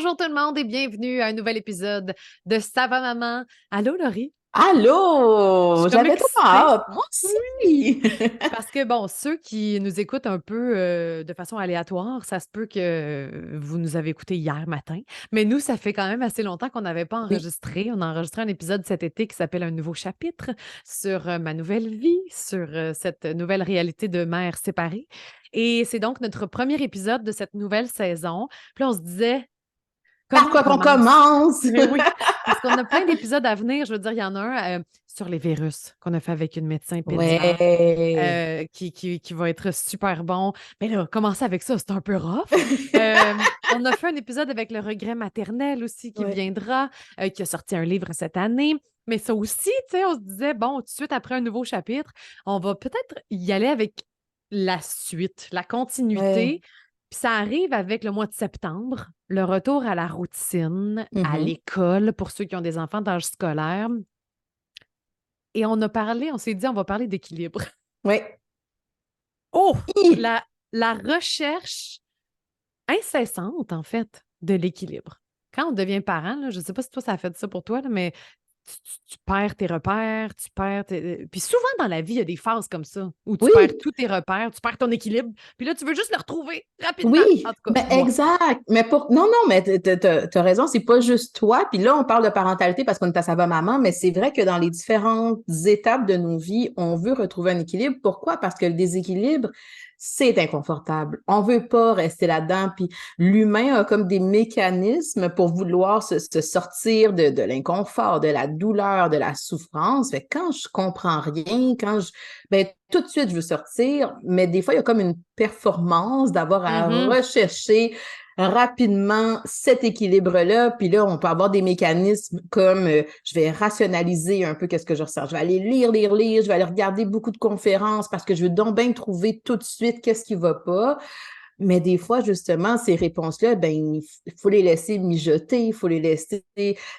Bonjour tout le monde et bienvenue à un nouvel épisode de Ça va maman. Allô Laurie? Je Allô! suis comme J'avais trop excitée. hâte! Moi Oui! aussi! Parce que bon, ceux qui nous écoutent un peu de façon aléatoire, ça se peut que vous nous avez écoutés hier matin. Mais nous, ça fait quand même assez longtemps qu'on n'avait pas Oui. enregistré. On a enregistré un épisode cet été qui s'appelle Un nouveau chapitre sur ma nouvelle vie, sur cette nouvelle réalité de mère séparée. Et c'est donc notre premier épisode de cette nouvelle saison. Puis là, on se disait, Par comment on quoi qu'on commence? commence? Mais oui, parce qu'on a plein d'épisodes à venir. Je veux dire, il y en a un sur les virus qu'on a fait avec une médecin pédiatre Ouais. qui va être super bon. Mais là, commencer avec ça, c'est un peu rough. On a fait un épisode avec le regret maternel aussi qui Ouais. viendra, qui a sorti un livre cette année. Mais ça aussi, tu sais, on se disait, bon, tout de suite après un nouveau chapitre, on va peut-être y aller avec la suite, la Ouais. continuité. Puis ça arrive avec le mois de septembre, le retour à la routine, à Mhm. l'école pour ceux qui ont des enfants d'âge scolaire. Et on s'est dit, on va parler d'équilibre. Ouais. Oh! Hi! La recherche incessante, en fait, de l'équilibre. Quand on devient parent, là, je ne sais pas si toi, ça a fait ça pour toi, là, mais tu perds tes repères, tu perds puis souvent dans la vie, il y a des phases comme ça où tu perds Oui! tous tes repères, tu perds ton équilibre, puis là, tu veux juste le retrouver rapidement. En Oui! tout cas, Mais moi. exact! Mais pour... Non, non, mais t'as raison, c'est pas juste toi. Puis là, on parle de parentalité parce qu'on est à sa maman, mais c'est vrai que dans les différentes étapes de nos vies, on veut retrouver un équilibre. Pourquoi? Parce que le déséquilibre, c'est inconfortable. On veut pas rester là-dedans. Puis l'humain a comme des mécanismes pour vouloir se sortir de l'inconfort, de la douleur, de la souffrance. Fait que quand je comprends rien, ben, tout de suite, je veux sortir, mais des fois, il y a comme une performance d'avoir à Mhm. rechercher rapidement cet équilibre-là. Puis là, on peut avoir des mécanismes comme je vais rationaliser un peu qu'est-ce que je ressens. Je vais aller lire, je vais aller regarder beaucoup de conférences parce que je veux donc bien trouver tout de suite qu'est-ce qui va pas. Mais des fois, justement, ces réponses-là, ben, il faut les laisser mijoter, il faut les laisser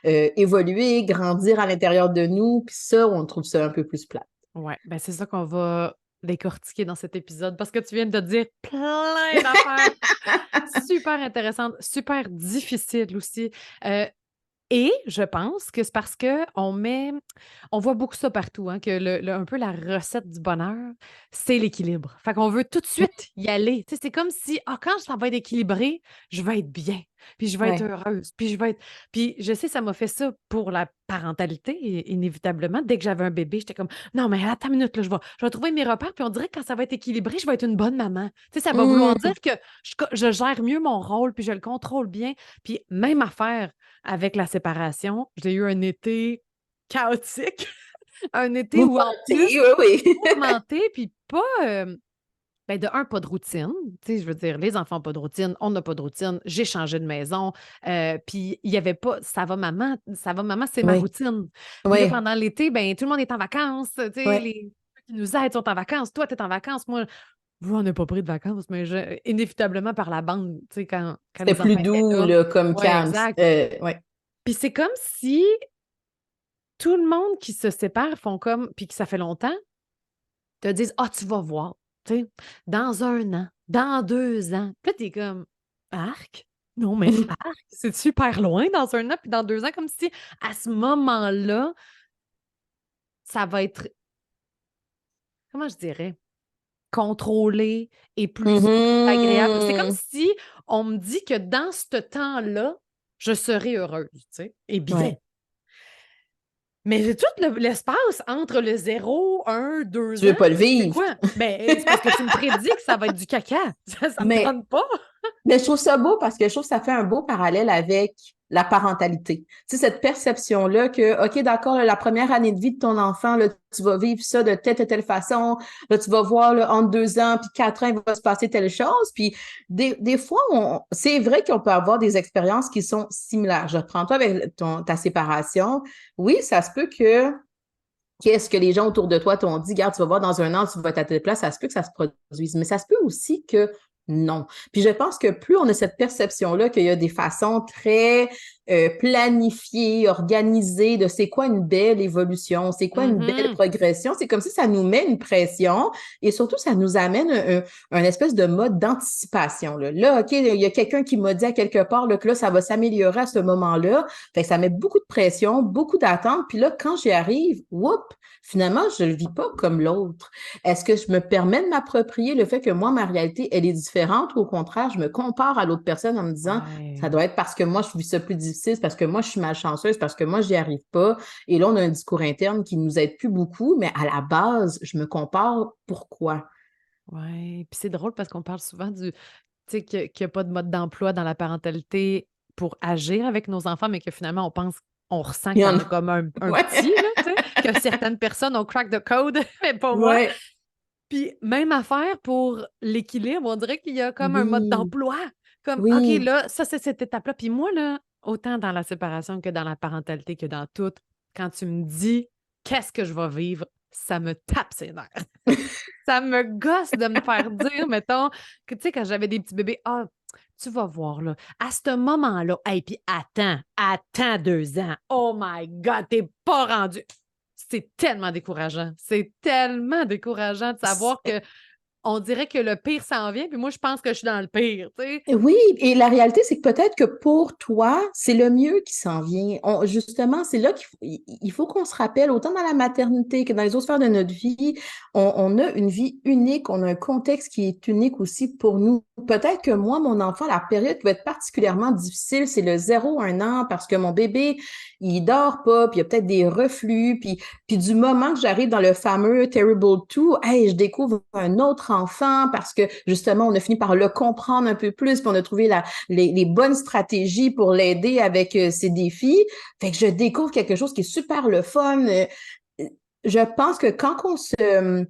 évoluer, grandir à l'intérieur de nous. Puis ça, on trouve ça un peu plus plat. Ouais, ben c'est ça qu'on va décortiquer dans cet épisode parce que tu viens de dire plein d'affaires super intéressantes, super difficiles aussi. Euh, et je pense que c'est parce que on voit beaucoup ça partout, hein, que un peu la recette du bonheur, c'est l'équilibre. Fait qu'on veut tout de suite y aller. Tu sais, c'est comme si, ah, quand ça va être équilibré, je vais être bien, puis je vais être Ouais. heureuse, puis je vais être. Puis je sais, ça m'a fait ça pour la parentalité, inévitablement. Dès que j'avais un bébé, j'étais comme, non, mais attends une minute, là, je vais trouver mes repères, puis on dirait que quand ça va être équilibré, je vais être une bonne maman. Tu sais, ça va vouloir dire Mmh. que je gère mieux mon rôle, puis je le contrôle bien. Puis même affaire avec la séparation, j'ai eu un été chaotique, un été où en plus, Mouvementé, oui, oui. mouvementé, puis pas, ben de un, pas de routine. Tu sais, je veux dire, les enfants, pas de routine, on n'a pas de routine, j'ai changé de maison, puis il y avait pas, ça va maman, c'est ma Oui, routine. Puis là, oui. pendant l'été, ben tout le monde est en vacances, tu sais, Ouais. les ceux qui nous aident sont en vacances, toi, tu es en vacances, moi, on n'a pas pris de vacances, mais inévitablement par la bande, tu sais, quand C'était les plus enfants étaient doux, là. là, comme Ouais, calme. exact. Ouais. Puis c'est comme si tout le monde qui se sépare font comme, puis que ça fait longtemps, te disent, ah, tu vas voir, tu sais, dans un an, dans 2 ans. Puis là, t'es comme, arc? Non, mais arc, c'est super loin dans un an, puis dans 2 ans, comme si à ce moment-là, ça va être, comment je dirais, contrôlé et plus agréable. C'est comme Mhm. si on me dit que dans ce temps-là, je serai heureuse, tu sais, et bien. Ouais. Mais tout l'espace entre le 0, 1, 2 Tu veux ans, pas le c'est vivre. quoi? Ben, c'est parce que tu me prédis que ça va être du caca. Ça me Mais tente pas. Mais je trouve ça beau parce que je trouve que ça fait un beau parallèle avec la parentalité. Tu sais, cette perception-là que, OK, d'accord, là, la première année de vie de ton enfant, là, tu vas vivre ça de telle et telle façon. Là, tu vas voir, là, entre 2 ans puis 4 ans, il va se passer telle chose. Puis des fois, c'est vrai qu'on peut avoir des expériences qui sont similaires. Je reprends toi avec ta séparation. Oui, ça se peut que qu'est-ce que les gens autour de toi t'ont dit, regarde, tu vas voir dans un an, tu vas être à telle place, ça se peut que ça se produise. Mais ça se peut aussi que Non. Puis je pense que plus on a cette perception-là qu'il y a des façons très planifiées, organisées de c'est quoi une belle évolution, c'est quoi une belle Mhm. progression, c'est comme si ça nous met une pression et surtout ça nous amène un espèce de mode d'anticipation. Là, OK, il y a quelqu'un qui m'a dit à quelque part là, que là, ça va s'améliorer à ce moment-là. Fait que ça met beaucoup de pression, beaucoup d'attente. Puis là, quand j'y arrive, whoop, finalement, je le vis pas comme l'autre. Est-ce que je me permets de m'approprier le fait que moi, ma réalité, elle est différente ou au contraire, je me compare à l'autre personne en me disant, ça Ouais. doit être parce que moi, je vis ça plus difficile, c'est parce que moi, je suis malchanceuse, parce que moi, j'y arrive pas. Et là, on a un discours interne qui nous aide plus beaucoup, mais à la base, je me compare. Pourquoi? Ouais. Puis c'est drôle parce qu'on parle souvent tu sais, qu'il y a pas de mode d'emploi dans la parentalité pour agir avec nos enfants, mais que finalement, on ressent Il y qu'il y en en a. a comme un Ouais. petit, là, tu sais, que certaines personnes ont crack the code, mais pas moi. Ouais. Puis même affaire pour l'équilibre, on dirait qu'il y a comme un mode Oui. d'emploi. Comme, OK, Oui. là, ça, c'est cette étape-là. Puis moi, là, autant dans la séparation que dans la parentalité, que dans tout, quand tu me dis qu'est-ce que je vais vivre, ça me tape ses nerfs. Ça me gosse de me faire dire, mettons, que tu sais, quand j'avais des petits bébés, ah, tu vas voir, là, à ce moment-là, et puis attends 2 ans. Oh my God, t'es pas rendu. C'est tellement décourageant. C'est tellement décourageant de savoir que on dirait que le pire s'en vient, puis moi, je pense que je suis dans le pire, tu sais. Oui, et la réalité, c'est que peut-être que pour toi, c'est le mieux qui s'en vient. Justement, c'est là qu'il faut qu'on se rappelle, autant dans la maternité que dans les autres sphères de notre vie, on a une vie unique, on a un contexte qui est unique aussi pour nous. Peut-être que moi, mon enfant, la période qui va être particulièrement difficile, c'est le 0 à 1 an parce que mon bébé, il dort pas, puis il y a peut-être des reflux, puis du moment que j'arrive dans le fameux Terrible 2, hey, je découvre un autre enfant parce que justement, on a fini par le comprendre un peu plus, puis on a trouvé les bonnes stratégies pour l'aider avec ses défis. Fait que je découvre quelque chose qui est super le fun. Je pense que quand on se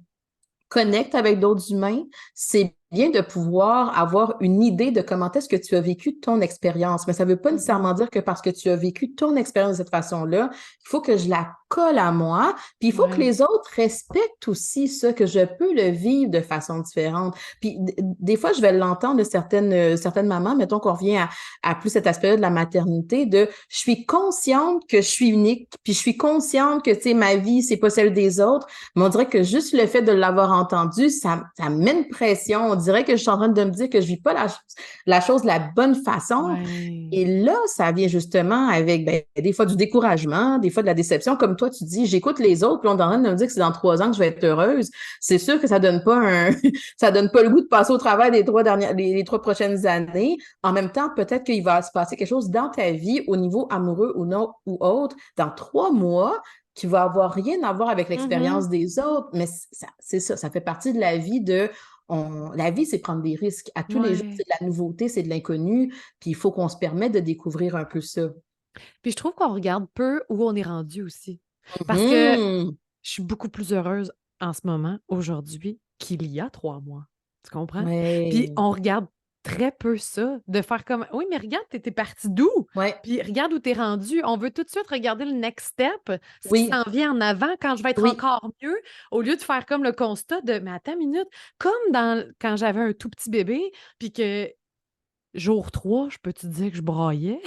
connecte avec d'autres humains, c'est bien de pouvoir avoir une idée de comment est-ce que tu as vécu ton expérience. Mais ça ne veut pas Mhm. nécessairement dire que parce que tu as vécu ton expérience de cette façon-là, il faut que je la colle à moi. Puis il faut que Ouais. les autres respectent aussi ça, que je peux le vivre de façon différente. Puis des fois, je vais l'entendre de certaines mamans, mettons qu'on revient à plus cet aspect-là de la maternité, de je suis consciente que je suis unique, puis je suis consciente que, tu sais, ma vie, c'est pas celle des autres. Mais on dirait que juste le fait de l'avoir entendu, ça met une pression. On dirait que je suis en train de me dire que je vis pas la chose de la bonne façon. Ouais. Et là, ça vient justement avec ben, des fois du découragement, des fois de la déception. Comme toi, tu dis, j'écoute les autres, puis on est en train de me dire que c'est dans 3 ans que je vais être heureuse. C'est sûr que ça donne pas ça donne pas le goût de passer au travail les 3 prochaines années. En même temps, peut-être qu'il va se passer quelque chose dans ta vie au niveau amoureux ou non ou autre dans 3 mois qui va avoir rien à voir avec Mhm. l'expérience des autres, mais c'est ça, ça fait partie de la vie la vie, c'est prendre des risques. À tous les jours, Ouais. c'est de la nouveauté, c'est de l'inconnu, puis il faut qu'on se permette de découvrir un peu ça. Puis je trouve qu'on regarde peu où on est rendu aussi. Parce que Mhm. je suis beaucoup plus heureuse en ce moment, aujourd'hui, qu'il y a 3 mois. Tu comprends? Puis Ouais. on regarde très peu ça, de faire comme oui, mais regarde, t'es parti d'où? Ouais. Puis regarde où t'es rendu. On veut tout de suite regarder le next step, ce qui Oui. s'en vient en avant quand je vais être Oui. encore mieux, au lieu de faire comme le constat de mais attends une minute, comme quand j'avais un tout petit bébé, puis que jour 3, je peux te dire que je braillais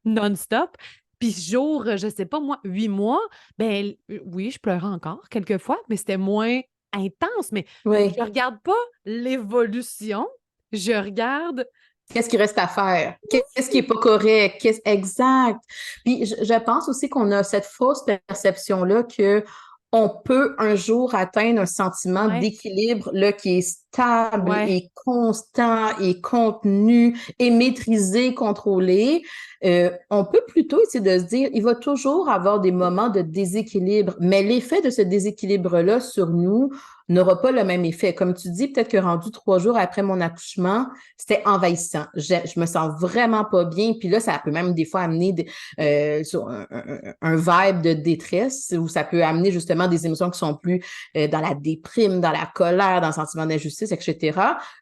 non-stop. Puis jour, je sais pas moi, 8 mois, ben oui, je pleurais encore quelquefois, mais c'était moins intense. Mais je Oui. regarde pas l'évolution, je regarde Qu'est-ce qui reste à faire? Qu'est-ce qui est oui! pas correct? Exact. Puis je pense aussi qu'on a cette fausse perception-là que on peut un jour atteindre un sentiment Ouais, d'équilibre là, qui est stable ouais. et constant et contenu et maîtrisé, contrôlé. On peut plutôt essayer de se dire, il va toujours avoir des moments de déséquilibre, mais l'effet de ce déséquilibre-là sur nous n'aura pas le même effet. Comme tu dis, peut-être que rendu 3 jours après mon accouchement, c'était envahissant. Je me sens vraiment pas bien. Puis là, ça peut même des fois amener sur un vibe de détresse où ça peut amener justement des émotions qui sont plus dans la déprime, dans la colère, dans le sentiment d'injustice, etc.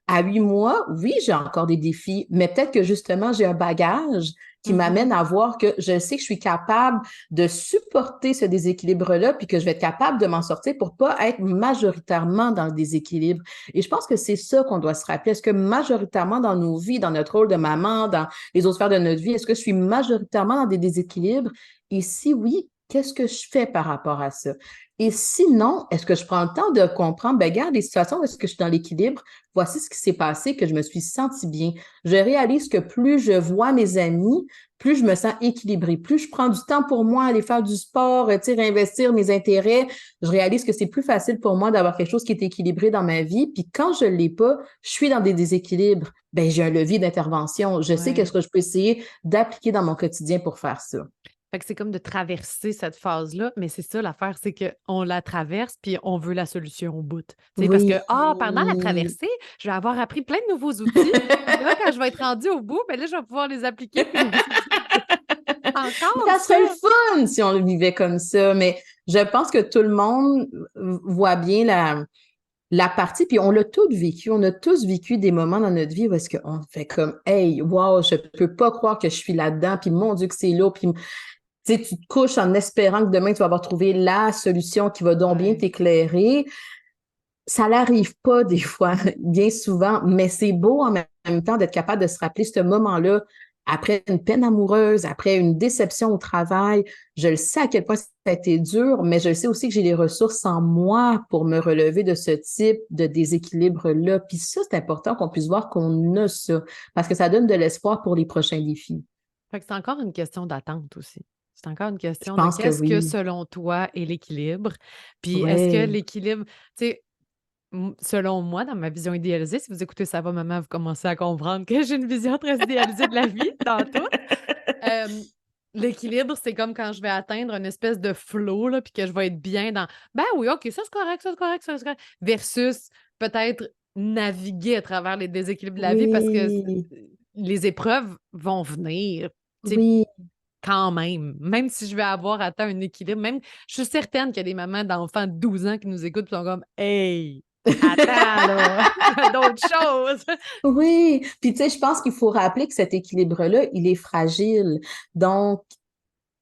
À 8 mois, oui, j'ai encore des défis, mais peut-être que justement, j'ai un bagage qui m'amène à voir que je sais que je suis capable de supporter ce déséquilibre-là, puis que je vais être capable de m'en sortir pour pas être majoritairement dans le déséquilibre. Et je pense que c'est ça qu'on doit se rappeler. Est-ce que majoritairement dans nos vies, dans notre rôle de maman, dans les autres sphères de notre vie, est-ce que je suis majoritairement dans des déséquilibres? Et si oui, qu'est-ce que je fais par rapport à ça? Et sinon, est-ce que je prends le temps de comprendre, ben, regarde, les situations où est-ce que je suis dans l'équilibre, voici ce qui s'est passé, que je me suis sentie bien. Je réalise que plus je vois mes amis, plus je me sens équilibrée, plus je prends du temps pour moi, aller faire du sport, tu sais, réinvestir mes intérêts, je réalise que c'est plus facile pour moi d'avoir quelque chose qui est équilibré dans ma vie. Puis quand je l'ai pas, je suis dans des déséquilibres, ben, j'ai un levier d'intervention. Je sais qu'est-ce que je peux essayer d'appliquer dans mon quotidien pour faire ça. Fait que c'est comme de traverser cette phase-là, mais c'est ça l'affaire, c'est qu'on la traverse puis on veut la solution au bout. Tu sais, parce que, Oui. pendant la traversée, je vais avoir appris plein de nouveaux outils. Puis là, quand je vais être rendue au bout, ben là, je vais pouvoir les appliquer. Puis là, encore Ça serait le ça! fun si on le vivait comme ça, mais je pense que tout le monde voit bien la partie, puis on l'a tous vécu. On a tous vécu des moments dans notre vie où est-ce qu'on fait comme, hey, wow, je peux pas croire que je suis là-dedans, puis mon Dieu que c'est là, puis tu sais, tu te couches en espérant que demain tu vas avoir trouvé la solution qui va donc bien Ouais. t'éclairer. Ça n'arrive pas des fois, bien souvent, mais c'est beau en même temps d'être capable de se rappeler ce moment-là après une peine amoureuse, après une déception au travail. Je le sais à quel point ça a été dur, mais je le sais aussi que j'ai les ressources en moi pour me relever de ce type de déséquilibre-là. Puis ça, c'est important qu'on puisse voir qu'on a ça, parce que ça donne de l'espoir pour les prochains défis. Fait que c'est encore une question d'attente aussi. C'est encore une Je question de pense que qu'est-ce que, oui. selon toi, est l'équilibre? Puis est-ce que Ouais. l'équilibre, tu sais, selon moi, dans ma vision idéalisée, si vous écoutez Ça va, maman, vous commencez à comprendre que j'ai une vision très idéalisée de la vie, dans tout. L'équilibre, c'est comme quand je vais atteindre une espèce de flow, là, puis que je vais être bien dans ben oui, OK, ça c'est correct, ça c'est correct, ça c'est correct. Versus peut-être naviguer à travers les déséquilibres de la vie parce que Oui. les épreuves vont venir, tu sais, Oui. quand même. Même si je vais avoir atteint un équilibre, même je suis certaine qu'il y a des mamans d'enfants de 12 ans qui nous écoutent et sont comme Hey, attends là, il y a d'autres choses. Oui, puis tu sais, je pense qu'il faut rappeler que cet équilibre-là, il est fragile. Donc,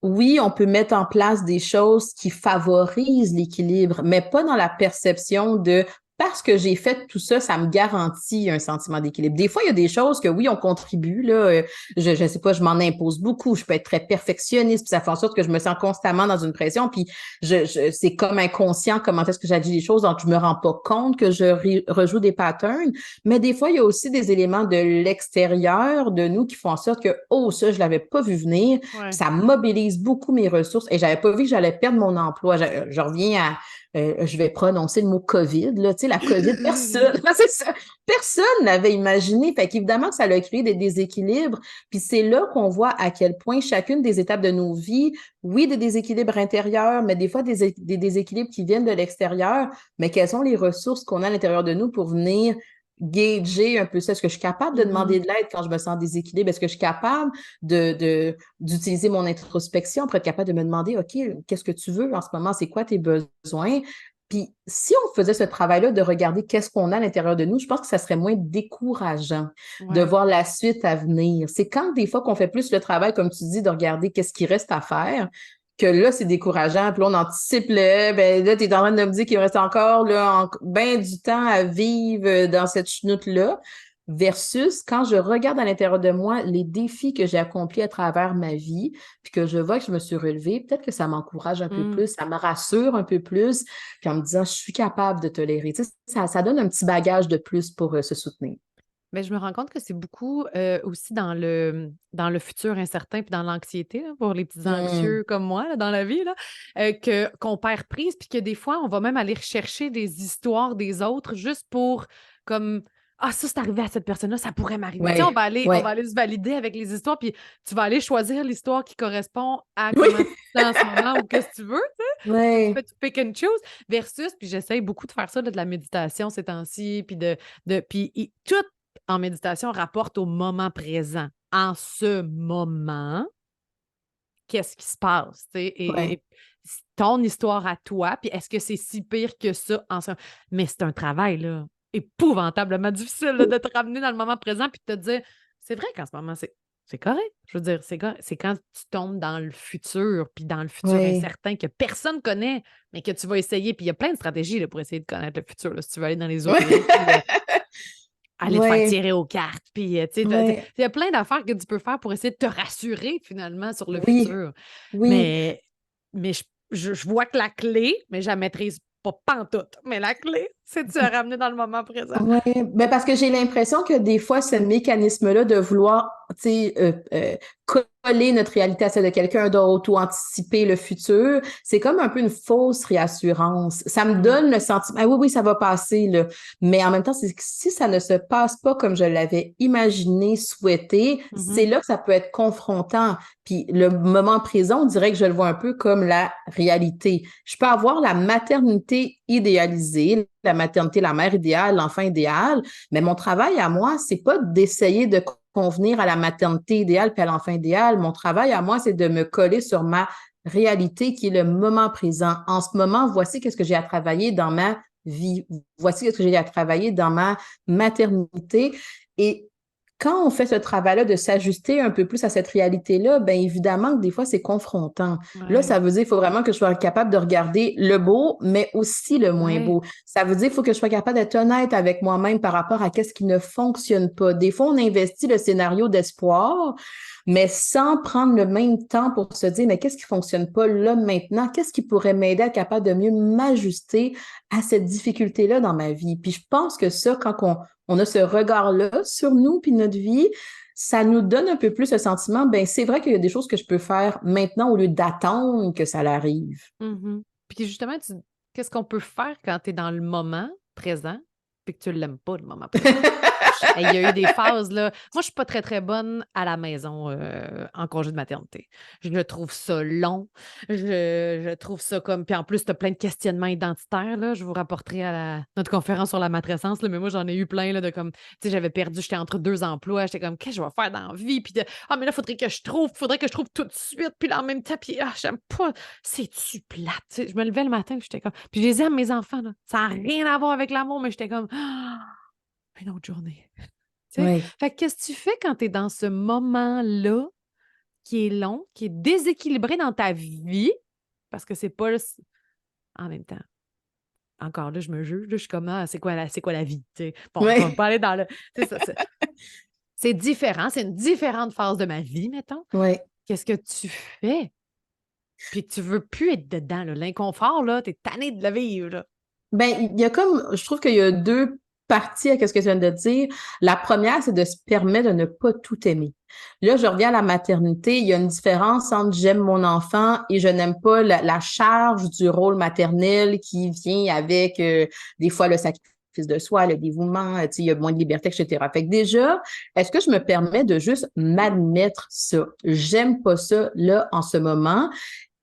oui, on peut mettre en place des choses qui favorisent l'équilibre, mais pas dans la perception de parce que j'ai fait tout ça, ça me garantit un sentiment d'équilibre. Des fois, il y a des choses que oui, on contribue, là. Je sais pas, je m'en impose beaucoup. Je peux être très perfectionniste, puis ça fait en sorte que je me sens constamment dans une pression, puis c'est comme inconscient comment est-ce que j'agis les choses, donc je me rends pas compte que je rejoue des patterns. Mais des fois, il y a aussi des éléments de l'extérieur de nous qui font en sorte que, oh, ça, je l'avais pas vu venir. Ouais. Ça mobilise beaucoup mes ressources et j'avais pas vu que j'allais perdre mon emploi. Je reviens à, je vais prononcer le mot COVID, là, tu sais, la COVID, personne, c'est ça, personne n'avait imaginé. Fait qu'évidemment que ça a créé des déséquilibres. Puis c'est là qu'on voit à quel point chacune des étapes de nos vies, oui, des déséquilibres intérieurs, mais des fois des déséquilibres qui viennent de l'extérieur, mais quelles sont les ressources qu'on a à l'intérieur de nous pour venir gager un peu ça. Est-ce que je suis capable de demander de l'aide quand je me sens en déséquilibre? Est-ce que je suis capable d'utiliser mon introspection pour être capable de me demander, OK, qu'est-ce que tu veux en ce moment? C'est quoi tes besoins? Puis si on faisait ce travail-là de regarder qu'est-ce qu'on a à l'intérieur de nous, je pense que ça serait moins décourageant de Ouais. voir la suite à venir. C'est quand des fois qu'on fait plus le travail, comme tu dis, de regarder qu'est-ce qui reste à faire, que là, c'est décourageant. Puis là, on anticipe ben là, t'es en train de me dire qu'il me reste encore là, ben du temps à vivre dans cette chenoute-là. Versus quand je regarde à l'intérieur de moi les défis que j'ai accomplis à travers ma vie, puis que je vois que je me suis relevée, peut-être que ça m'encourage un peu Mmh. plus, ça me rassure un peu plus, puis en me disant, je suis capable de tolérer. Tu sais, ça donne un petit bagage de plus pour se soutenir. Mais je me rends compte que c'est beaucoup, aussi dans le futur incertain puis dans l'anxiété, là, pour les petits Mmh. anxieux comme moi, là, dans la vie, là, qu'on perd prise puis que des fois, on va même aller rechercher des histoires des autres juste pour comme: «Ah ça, c'est arrivé à cette personne-là, ça pourrait m'arriver». Tu sais, on Ouais, va aller on va ouais. aller se valider avec les histoires puis tu vas aller choisir l'histoire qui correspond à Oui, comment tu te sens en ce moment ou qu'est-ce que tu veux, tu sais? Tu ouais. fais du pick and choose versus puis j'essaye beaucoup de faire ça, là, de la méditation ces temps-ci puis de puis tout en méditation rapporte au moment présent. En ce moment, qu'est-ce qui se passe, tu sais? Et Ouais. ton histoire à toi, puis est-ce que c'est si pire que ça en ce mais c'est un travail, là, épouvantablement difficile, là, de te ramener dans le moment présent puis de te dire: «C'est vrai qu'en ce moment, c'est C'est correct. Je veux dire, c'est correct. C'est quand tu tombes dans le futur, puis dans le futur Oui. incertain que personne connaît, mais que tu vas essayer. Puis il y a plein de stratégies là, pour essayer de connaître le futur. Là. Si tu veux aller dans l'ésotérisme, puis aller te faire Oui. tirer aux cartes, puis tu sais, Oui. il y a plein d'affaires que tu peux faire pour essayer de te rassurer finalement sur le Oui. futur. Oui. Mais, mais je vois que la clé, mais je la maîtrise pas pantoute. Mais la clé, c'est de se ramener dans le moment présent. Oui, mais parce que j'ai l'impression que des fois, ce mécanisme-là de vouloir, tu sais, coller notre réalité à celle de quelqu'un d'autre ou anticiper le futur, c'est comme un peu une fausse réassurance. Ça me donne le sentiment, ah oui, oui, ça va passer, là. Mais en même temps, c'est que si ça ne se passe pas comme je l'avais imaginé, souhaité, c'est là que ça peut être confrontant. Puis le moment présent, on dirait que je le vois un peu comme la réalité. Je peux avoir la maternité idéalisée, la maternité, la mère idéale, l'enfant idéal, mais mon travail à moi, c'est pas d'essayer de convenir à la maternité idéale puis à l'enfant idéal. Mon travail à moi, c'est de me coller sur ma réalité qui est le moment présent. En ce moment, voici qu'est-ce que j'ai à travailler dans ma vie. Voici qu'est-ce que j'ai à travailler dans ma maternité. Et quand on fait ce travail-là de s'ajuster un peu plus à cette réalité-là, bien évidemment que des fois, c'est confrontant. Là, Ouais. ça veut dire qu'il faut vraiment que je sois capable de regarder le beau, mais aussi le moins Ouais. beau. Ça veut dire qu'il faut que je sois capable d'être honnête avec moi-même par rapport à qu'est-ce qui ne fonctionne pas. Des fois, on investit le scénario d'espoir, mais sans prendre le même temps pour se dire, mais qu'est-ce qui fonctionne pas là maintenant? Qu'est-ce qui pourrait m'aider à être capable de mieux m'ajuster à cette difficulté-là dans ma vie? Puis je pense que ça, quand on a ce regard-là sur nous puis notre vie, ça nous donne un peu plus le sentiment, ben c'est vrai qu'il y a des choses que je peux faire maintenant au lieu d'attendre que ça l'arrive. Puis justement, qu'est-ce qu'on peut faire quand tu es dans le moment présent puis que tu l'aimes pas, le moment présent? Hey, il y a eu des phases, là. Moi, je suis pas très, très bonne à la maison en congé de maternité. Je trouve ça long. Je trouve ça comme. Puis en plus, tu as plein de questionnements identitaires, là. Je vous rapporterai à notre conférence sur la matrescence, là, mais moi, j'en ai eu plein, là, de comme. Tu sais, j'avais perdu, j'étais entre deux emplois. J'étais comme, qu'est-ce que je vais faire dans la vie? Puis ah, mais là, faudrait que je trouve tout de suite. Puis là, en même temps, puis j'aime pas. C'est-tu plate? Tu sais, je me levais le matin, puis j'étais comme. Puis je les aime, mes enfants, là. Ça n'a rien à voir avec l'amour, mais j'étais comme. Une autre journée. Tu sais? Oui. Fait que qu'est-ce que tu fais quand tu es dans ce moment-là qui est long, qui est déséquilibré dans ta vie? Parce que c'est pas en même temps. Encore là, je me juge. Là, je suis comme ah, c'est quoi la vie? Tu sais? Bon, je vais Oui. pas aller dans le. Tu sais, c'est différent, c'est une différente phase de ma vie, mettons. Oui. Qu'est-ce que tu fais? Puis tu veux plus être dedans, là. L'inconfort, là, t'es tanné de le vivre, là. Ben, il y a comme, je trouve qu'il y a deux parties à ce que tu viens de dire. La première, c'est de se permettre de ne pas tout aimer. Là, je reviens à la maternité. Il y a une différence entre j'aime mon enfant et je n'aime pas la charge du rôle maternel qui vient avec des fois le sacrifice de soi, le dévouement, tu sais, il y a moins de liberté, etc. Fait que déjà, est-ce que je me permets de juste m'admettre ça? J'aime pas ça là en ce moment.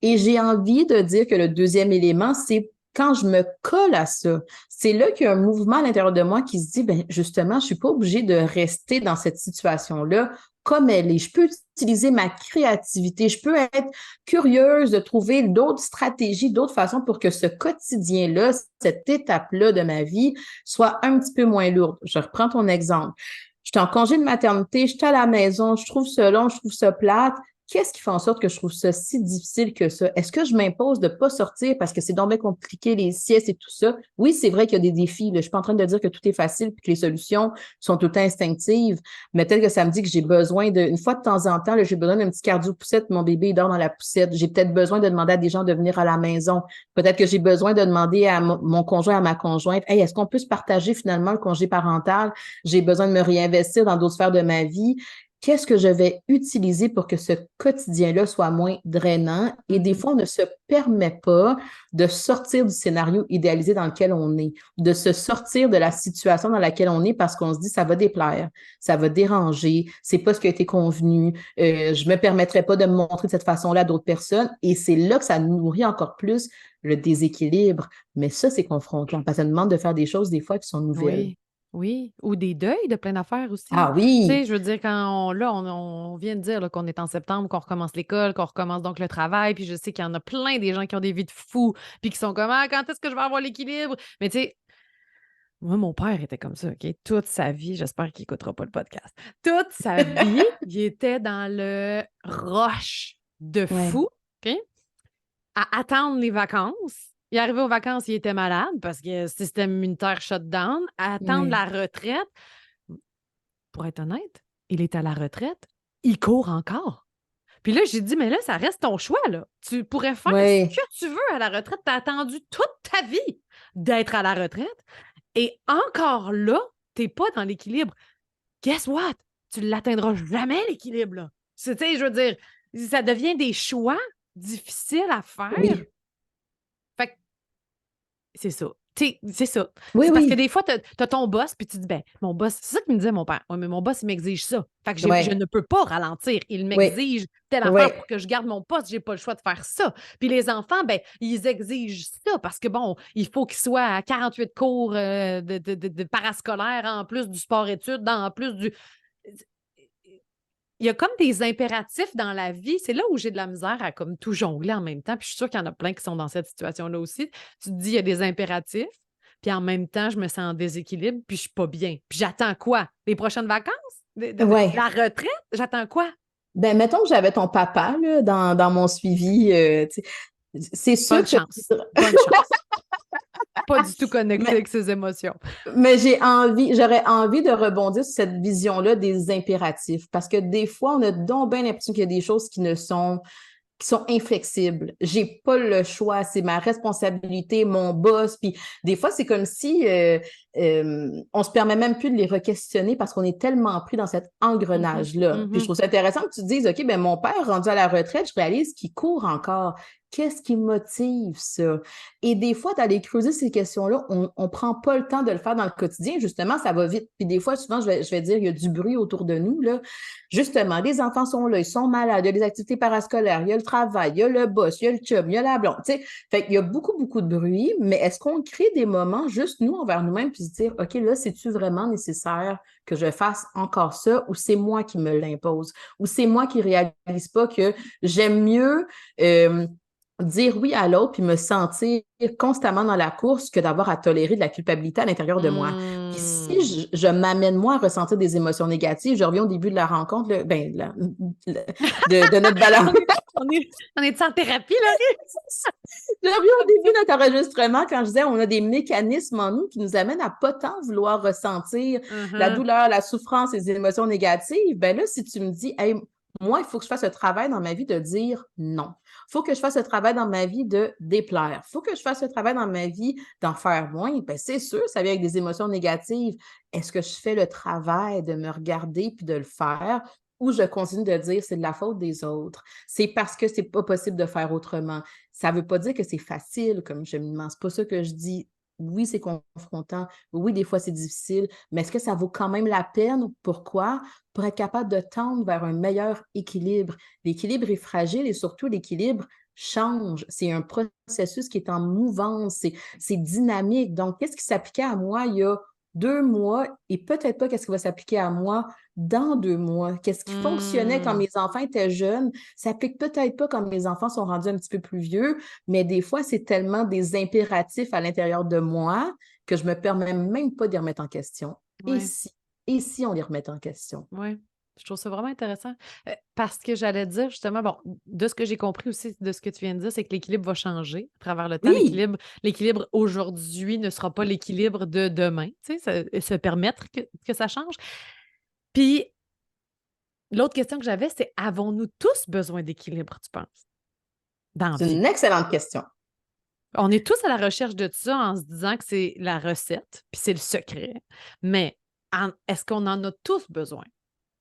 Et j'ai envie de dire que le deuxième élément, c'est quand je me colle à ça, c'est là qu'il y a un mouvement à l'intérieur de moi qui se dit, ben justement, je suis pas obligée de rester dans cette situation-là comme elle est. Je peux utiliser ma créativité, je peux être curieuse de trouver d'autres stratégies, d'autres façons pour que ce quotidien-là, cette étape-là de ma vie soit un petit peu moins lourde. Je reprends ton exemple. Je suis en congé de maternité, je suis à la maison, je trouve ça long, je trouve ça plate. Qu'est-ce qui fait en sorte que je trouve ça si difficile que ça? Est-ce que je m'impose de pas sortir parce que c'est donc bien compliqué, les siestes et tout ça? Oui, c'est vrai qu'il y a des défis. Là. Je suis pas en train de dire que tout est facile et que les solutions sont tout le temps instinctives, mais peut-être que ça me dit que j'ai besoin une fois de temps en temps, là, j'ai besoin d'un petit cardio-poussette, mon bébé il dort dans la poussette. J'ai peut-être besoin de demander à des gens de venir à la maison. Peut-être que j'ai besoin de demander à mon conjoint, à ma conjointe, hey, est-ce qu'on peut se partager finalement le congé parental? J'ai besoin de me réinvestir dans d'autres sphères de ma vie. Qu'est-ce que je vais utiliser pour que ce quotidien-là soit moins drainant? Et des fois, on ne se permet pas de sortir du scénario idéalisé dans lequel on est, de se sortir de la situation dans laquelle on est parce qu'on se dit ça va déplaire, ça va déranger, c'est pas ce qui a été convenu, je me permettrai pas de me montrer de cette façon-là à d'autres personnes. Et c'est là que ça nourrit encore plus le déséquilibre. Mais ça, c'est confrontant parce que ça demande de faire des choses des fois qui sont nouvelles. Oui, oui. Ou des deuils de plein d'affaires aussi. Ah Tu sais, oui, je veux dire, on vient de dire là, qu'on est en septembre, qu'on recommence l'école, qu'on recommence donc le travail, puis je sais qu'il y en a plein des gens qui ont des vies de fous, puis qui sont comme, ah, quand est-ce que je vais avoir l'équilibre? Mais tu sais, Moi, mon père était comme ça, OK? Toute sa vie, j'espère qu'il n'écoutera pas le podcast. Toute sa vie, il était dans le rush de Ouais. fou, OK? À attendre les vacances. Il est arrivé aux vacances, il était malade parce que système immunitaire shutdown. À attendre Ouais. la retraite. Pour être honnête, il est à la retraite, il court encore. Puis là, j'ai dit, mais là, ça reste ton choix, là. Tu pourrais faire ce Ouais. que tu veux à la retraite. Tu as attendu toute ta vie d'être à la retraite. Et encore là, tu n'es pas dans l'équilibre. Guess what? Tu ne l'atteindras jamais, l'équilibre, là. Tu sais, je veux dire, ça devient des choix difficiles à faire. Oui. Fait que c'est ça. C'est ça. Oui, C'est parce que oui. des fois, tu as ton boss, puis tu dis, ben, mon boss, c'est ça que me disait mon père. Oui, mais mon boss, il m'exige ça. Fait que je Ouais. ne peux pas ralentir. Il Oui. m'exige telle affaire Ouais. pour que je garde mon poste. J'ai pas le choix de faire ça. Puis les enfants, ben, ils exigent ça parce que, bon, il faut qu'ils soient à 48 cours de parascolaire en plus du sport-études, en plus du. Il y a comme des impératifs dans la vie. C'est là où j'ai de la misère à comme tout jongler en même temps. Puis je suis sûre qu'il y en a plein qui sont dans cette situation-là aussi. Tu te dis, il y a des impératifs, puis en même temps, je me sens en déséquilibre, puis je suis pas bien. Puis j'attends quoi? Les prochaines vacances? Ouais. La retraite? J'attends quoi? Ben, mettons que j'avais ton papa là, dans mon suivi. Tu sais, c'est Bonne sûr que. chance. Bonne chance. Pas du tout connecté Mais, avec ses émotions. mais j'aurais envie de rebondir sur cette vision-là des impératifs. Parce que des fois, on a donc bien l'impression qu'il y a des choses qui sont inflexibles. J'ai pas le choix, c'est ma responsabilité, mon boss. Puis des fois, c'est comme si on se permet même plus de les re-questionner parce qu'on est tellement pris dans cet Mhm, engrenage-là. Puis je mhm. trouve ça intéressant que tu te dises, OK, ben mon père, rendu à la retraite, je réalise qu'il court encore. Qu'est-ce qui motive ça? Et des fois, d'aller creuser ces questions-là, on ne prend pas le temps de le faire dans le quotidien. Justement, ça va vite. Puis des fois, souvent, je vais dire, il y a du bruit autour de nous, là. Justement, les enfants sont là, ils sont malades, il y a les activités parascolaires, il y a le travail, il y a le boss, il y a le chum, il y a la blonde, tu sais. Fait qu'il y a beaucoup, beaucoup de bruit, mais est-ce qu'on crée des moments juste nous envers nous-mêmes puis se dire, OK, là, c'est-tu vraiment nécessaire que je fasse encore ça ou c'est moi qui me l'impose ou c'est moi qui réalise pas que j'aime mieux dire oui à l'autre puis me sentir constamment dans la course que d'avoir à tolérer de la culpabilité à l'intérieur de moi. Puis si je m'amène moi à ressentir des émotions négatives, je reviens au début de la rencontre, de notre balance. On est en thérapie, là? Je reviens au début de notre enregistrement quand je disais on a des mécanismes en nous qui nous amènent à pas tant vouloir ressentir la douleur, la souffrance, les émotions négatives. Ben là, si tu me dis, hey, moi, il faut que je fasse le travail dans ma vie de dire non. Il faut que je fasse le travail dans ma vie de déplaire. Il faut que je fasse le travail dans ma vie d'en faire moins. Ben, c'est sûr, ça vient avec des émotions négatives. Est-ce que je fais le travail de me regarder puis de le faire ou je continue de dire c'est de la faute des autres? C'est parce que c'est pas possible de faire autrement. Ça veut pas dire que c'est facile comme cheminement. C'est pas ça que je dis. Oui, c'est confrontant. Oui, des fois, c'est difficile. Mais est-ce que ça vaut quand même la peine? Pourquoi? Pour être capable de tendre vers un meilleur équilibre. L'équilibre est fragile et surtout, l'équilibre change. C'est un processus qui est en mouvance. C'est dynamique. Donc, qu'est-ce qui s'appliquait à moi il y a 2 mois et peut-être pas qu'est-ce qui va s'appliquer à moi dans 2 mois? Qu'est-ce qui fonctionnait quand mes enfants étaient jeunes? Ça s'applique peut-être pas quand mes enfants sont rendus un petit peu plus vieux, mais des fois, c'est tellement des impératifs à l'intérieur de moi que je me permets même pas de les remettre en question. Ouais. Et si on les remet en question? Oui, je trouve ça vraiment intéressant. Parce que j'allais dire justement, bon, de ce que j'ai compris aussi de ce que tu viens de dire, c'est que l'équilibre va changer à travers le temps. Oui, L'équilibre aujourd'hui ne sera pas l'équilibre de demain. Tu sais, se permettre que ça change. Puis, l'autre question que j'avais, c'est avons-nous tous besoin d'équilibre, tu penses, dans la c'est vie? une excellente question. On est tous à la recherche de ça en se disant que c'est la recette, puis c'est le secret. Mais est-ce qu'on en a tous besoin?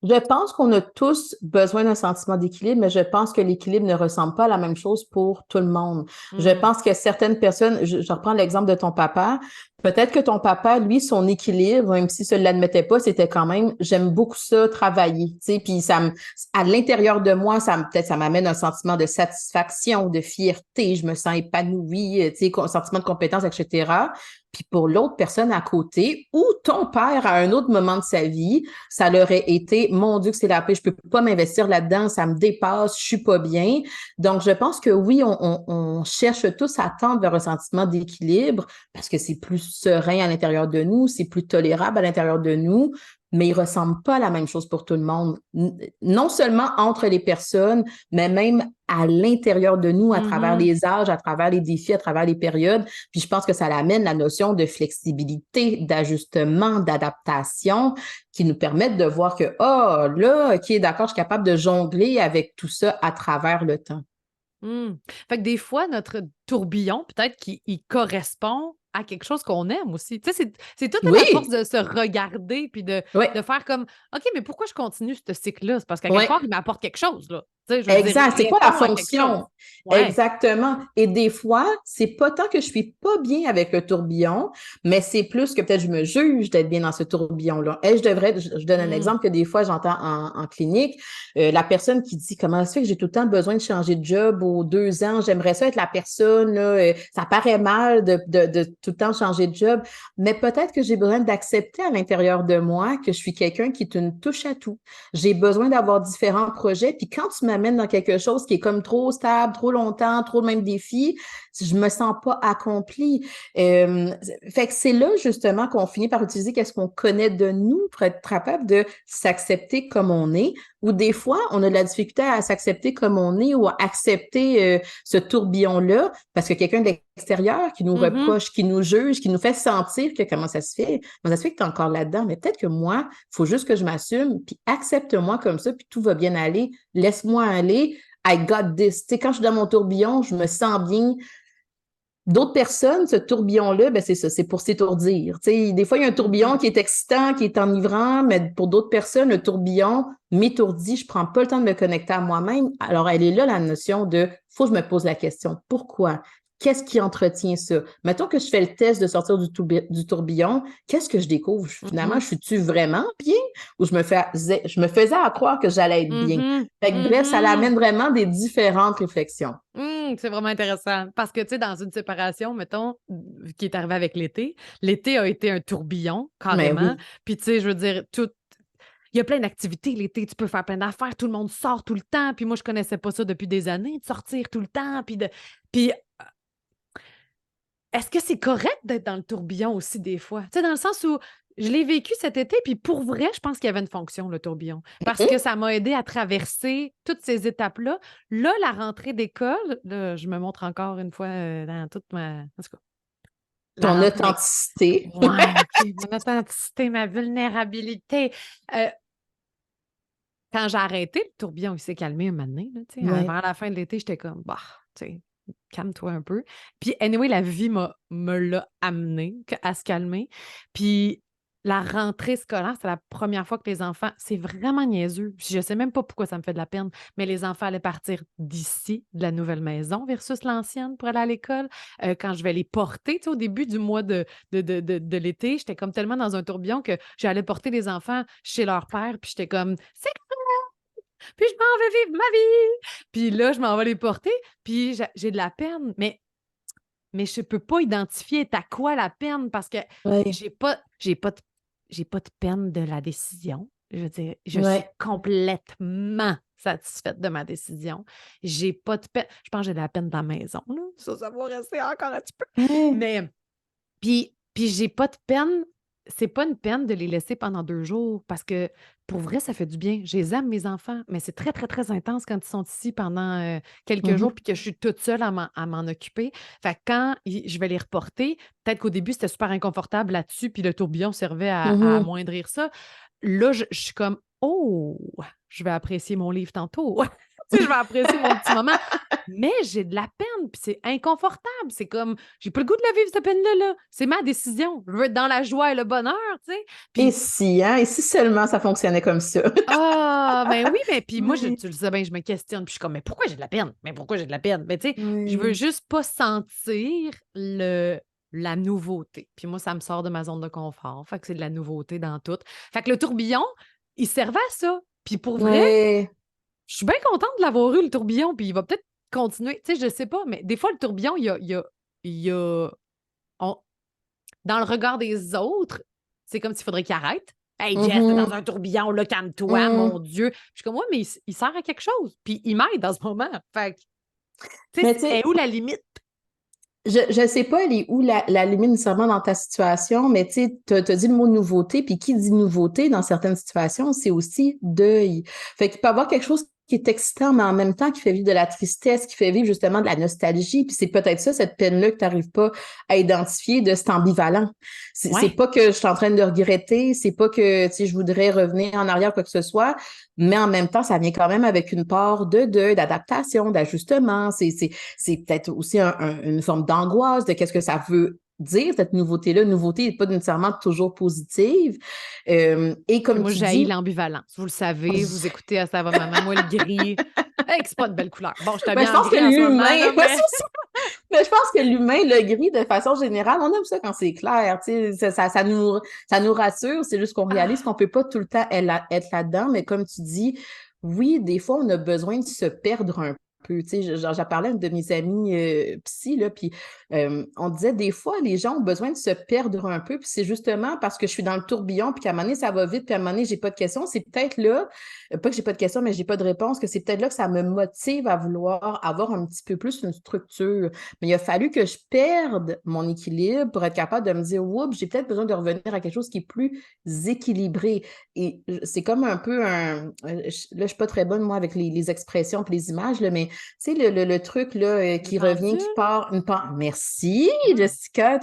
Je pense qu'on a tous besoin d'un sentiment d'équilibre, mais je pense que l'équilibre ne ressemble pas à la même chose pour tout le monde. Je Hmm. pense que certaines personnes, je reprends l'exemple de ton papa, peut-être que ton papa, lui, son équilibre, même si ça ne l'admettait pas, c'était quand même, j'aime beaucoup ça, travailler, tu sais, puis à l'intérieur de moi, peut-être ça m'amène un sentiment de satisfaction, de fierté, je me sens épanouie, tu sais, sentiment de compétence, etc. Puis pour l'autre personne à côté, ou ton père à un autre moment de sa vie, ça leur aurait été, mon Dieu, que c'est la paix, je peux pas m'investir là-dedans, ça me dépasse, je suis pas bien. Donc, je pense que oui, on cherche tous à tendre vers un sentiment d'équilibre parce que c'est plus serein à l'intérieur de nous, c'est plus tolérable à l'intérieur de nous, mais il ne ressemble pas à la même chose pour tout le monde. Non seulement entre les personnes, mais même à l'intérieur de nous, à travers les âges, à travers les défis, à travers les périodes. Puis je pense que ça amène la notion de flexibilité, d'ajustement, d'adaptation, qui nous permettent de voir que, là, OK, d'accord, je suis capable de jongler avec tout ça à travers le temps. Fait que des fois, notre tourbillon, peut-être qu'il correspond à quelque chose qu'on aime aussi. Tu sais, c'est toute la force de se regarder puis de faire comme OK, mais pourquoi je continue ce cycle-là? C'est parce qu'à quelque part, il m'apporte quelque chose, là. Tu sais, je veux dire, Exact. C'est quoi la répond à quelque chose. fonction? Ouais. Exactement. Et des fois, c'est pas tant que je suis pas bien avec le tourbillon, mais c'est plus que peut-être je me juge d'être bien dans ce tourbillon-là. Et je donne un exemple que des fois j'entends en clinique, la personne qui dit comment ça se fait que j'ai tout le temps besoin de changer de job aux 2 ans, j'aimerais ça être la personne, là, ça paraît mal de tout le temps changer de job, mais peut-être que j'ai besoin d'accepter à l'intérieur de moi que je suis quelqu'un qui est une touche à tout. J'ai besoin d'avoir différents projets, puis quand tu m'amènes dans quelque chose qui est comme trop stable, trop longtemps, trop le même défi, je me sens pas accomplie. Fait que c'est là justement qu'on finit par utiliser qu'est-ce qu'on connaît de nous pour être capable de s'accepter comme on est, ou des fois, on a de la difficulté à s'accepter comme on est ou à accepter ce tourbillon-là parce que quelqu'un de l'extérieur qui nous reproche, qui nous juge, qui nous fait sentir que comment ça se fait que tu es encore là-dedans, mais peut-être que moi, il faut juste que je m'assume, puis accepte-moi comme ça, puis tout va bien aller, laisse-moi aller, I got this. Tu sais, quand je suis dans mon tourbillon, je me sens bien. D'autres personnes, ce tourbillon-là, ben c'est ça, c'est pour s'étourdir. Tu sais, des fois, il y a un tourbillon qui est excitant, qui est enivrant, mais pour d'autres personnes, le tourbillon m'étourdit, je prends pas le temps de me connecter à moi-même. Alors, elle est là, la notion de, faut que je me pose la question, pourquoi? Qu'est-ce qui entretient ça? Mettons que je fais le test de sortir du tourbillon, qu'est-ce que je découvre? Finalement, je suis-tu vraiment bien? Ou je me faisais à croire que j'allais être bien? Fait que, bref, ça l'amène vraiment des différentes réflexions. C'est vraiment intéressant. Parce que, tu sais, dans une séparation, mettons, qui est arrivée avec l'été a été un tourbillon, Mais carrément. oui. Puis, tu sais, je veux dire, il y a plein d'activités l'été, tu peux faire plein d'affaires, tout le monde sort tout le temps. Puis moi, je connaissais pas ça depuis des années, de sortir tout le temps. Puis est-ce que c'est correct d'être dans le tourbillon aussi des fois? Tu sais, dans le sens où je l'ai vécu cet été, puis pour vrai, je pense qu'il y avait une fonction, le tourbillon, parce que ça m'a aidé à traverser toutes ces étapes-là. Là, la rentrée d'école, là, je me montre encore une fois dans toute ma... En tout cas, la Ton rentrée d'école. authenticité. Ouais, OK, mon authenticité, ma vulnérabilité. Quand j'ai arrêté, le tourbillon, il s'est calmé un moment donné, là, tu sais. Ouais. Avant la fin de l'été, j'étais comme, bah, tu sais, calme-toi un peu. Puis, anyway, la vie me l'a amené à se calmer. Puis, la rentrée scolaire, c'est la première fois que les enfants, c'est vraiment niaiseux. Puis je sais même pas pourquoi ça me fait de la peine, mais les enfants allaient partir d'ici, de la nouvelle maison, versus l'ancienne pour aller à l'école. Quand je vais les porter, tu sais, au début du mois de l'été, j'étais comme tellement dans un tourbillon que j'allais porter les enfants chez leur père, puis j'étais comme, c'est puis je m'en vais vivre ma vie. Puis là, je m'en vais les porter, puis j'ai de la peine, mais je peux pas identifier à quoi la peine parce que Ouais. j'ai pas de peine de la décision. Je veux dire, je suis Ouais. complètement satisfaite de ma décision. J'ai pas de peine. Je pense que j'ai de la peine dans la maison, là. Ça va rester encore un petit peu. Ouais. Mais puis j'ai pas de peine. C'est pas une peine de les laisser pendant 2 jours parce que pour vrai, ça fait du bien. Je les aime, mes enfants, mais c'est très, très, très intense quand ils sont ici pendant quelques jours puis que je suis toute seule à m'en occuper. Fait que quand je vais les reporter, peut-être qu'au début, c'était super inconfortable là-dessus, puis le tourbillon servait à amoindrir ça. Là, je suis comme, oh, je vais apprécier mon livre tantôt. Tu sais, je vais apprécier mon petit moment. Mais j'ai de la peine, puis c'est inconfortable. C'est comme, j'ai pas le goût de la vivre, cette peine-là. Là. C'est ma décision. Je veux être dans la joie et le bonheur, tu sais. Et Puis, si, hein? Et si seulement ça fonctionnait comme ça? ben oui, mais puis moi, Ouais. tu le sais bien, je me questionne, puis je suis comme, mais pourquoi j'ai de la peine? Mais pourquoi j'ai de la peine? Mais tu sais, je veux Ouais. juste pas sentir la nouveauté. Puis moi, ça me sort de ma zone de confort. Fait que c'est de la nouveauté dans tout. Fait que le tourbillon, il servait à ça. Puis pour vrai, Ouais. je suis bien contente de l'avoir eu, le tourbillon, puis il va peut-être continuer. Tu sais, je sais pas, mais des fois, le tourbillon, il y a on- dans le regard des autres, c'est comme s'il faudrait qu'il arrête. Hey, Jess, t'es dans un tourbillon, là, calme-toi, mon Dieu. Je suis comme, ouais, mais il sert à quelque chose. Puis il m'aide dans ce moment. Fait que, tu Mais sais, tu sais, est où la limite? Je sais pas, elle est où la limite nécessairement dans ta situation, mais tu sais, t'as dit le mot nouveauté, puis qui dit nouveauté dans certaines situations, c'est aussi deuil. Fait qu'il peut y avoir quelque chose qui est excitant, mais en même temps qui fait vivre de la tristesse, qui fait vivre justement de la nostalgie, puis c'est peut-être ça, cette peine-là que tu n'arrives pas à identifier de cet ambivalent. C'est Ouais. pas que je suis en train de regretter, c'est pas que, tu sais, je voudrais revenir en arrière, quoi que ce soit, mais en même temps, ça vient quand même avec une part de deuil, d'adaptation, d'ajustement. C'est peut-être aussi une forme d'angoisse de qu'est-ce que ça veut dire, cette nouveauté-là. Nouveauté n'est pas nécessairement toujours positive. Et Puis comme moi, tu j'haïs dis, l'ambivalence. Vous le savez, vous écoutez à Ça va maman. Moi, le gris, hey, que c'est pas de belle couleur. Bon, je ben, t'habille je en pense que gris en ce moment, l'humain, là, mais mais je pense que l'humain, le gris, de façon générale, on aime ça quand c'est clair, tu sais, ça nous rassure, c'est juste qu'on réalise qu'on ah, peut pas tout le temps être là-dedans, mais comme tu dis, oui, des fois, on a besoin de se perdre un peu, tu sais, genre, j'ai parlé à une de mes amies psy, là, puis on disait, des fois, les gens ont besoin de se perdre un peu, puis c'est justement parce que je suis dans le tourbillon, puis qu'à un moment donné, ça va vite, puis à un moment donné, j'ai pas de questions, c'est peut-être là pas que j'ai pas de questions, mais j'ai pas de réponse, que c'est peut-être là que ça me motive à vouloir avoir un petit peu plus une structure. Mais il a fallu que je perde mon équilibre pour être capable de me dire, oups, j'ai peut-être besoin de revenir à quelque chose qui est plus équilibré. Et c'est comme un peu là, je suis pas très bonne, moi, avec les expressions et les images, là, mais tu sais, le truc là, le qui revient, qui pendule. part, Merci, Ah, Jessica.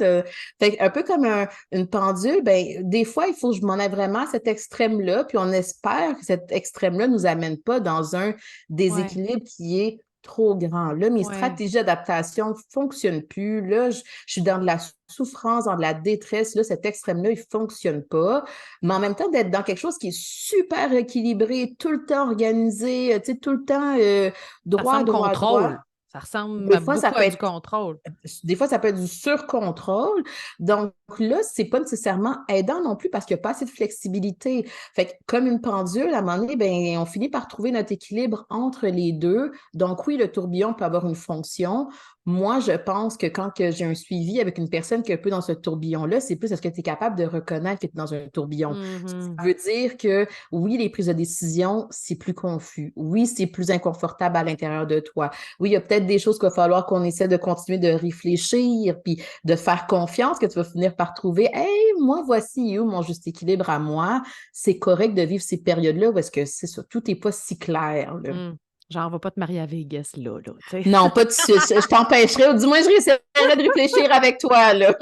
Fait un peu comme une pendule, ben, des fois, il faut que je m'en aille vraiment à cet extrême-là, puis on espère que cet extrême-là ne nous amène pas dans un ouais, déséquilibre qui est trop grand. Là, mes ouais. stratégies d'adaptation ne fonctionnent plus. Là, je suis dans de la souffrance, dans de la détresse. Là, cet extrême-là, il ne fonctionne pas. Mais en même temps, d'être dans quelque chose qui est super équilibré, tout le temps organisé, tu sais, tout le temps Ça droit, ressemble droit, droit. contrôle. Ça ressemble Des à fois, ça beaucoup peut à du être contrôle. des fois, ça peut être du surcontrôle. Donc là, c'est pas nécessairement aidant non plus parce qu'il n'y a pas assez de flexibilité. Fait que comme une pendule, à un moment donné, ben, on finit par trouver notre équilibre entre les deux. Donc oui, le tourbillon peut avoir une fonction. Moi, je pense que quand que j'ai un suivi avec une personne qui est un peu dans ce tourbillon-là, c'est plus est-ce que tu es capable de reconnaître que tu es dans un tourbillon. Mhm. Ça veut dire que oui, les prises de décision, c'est plus confus. Oui, c'est plus inconfortable à l'intérieur de toi. Oui, il y a peut-être des choses qu'il va falloir qu'on essaie de continuer de réfléchir, puis de faire confiance que tu vas finir par trouver, hey, moi, voici où mon juste équilibre à moi. C'est correct de vivre ces périodes-là où est-ce que c'est ça, tout n'est pas si clair, là. Hmm. Genre, va pas te marier à Vegas, là, tu sais. Non, pas de suite. Je t'empêcherai, ou du moins, je réessayerai de réfléchir avec toi, là.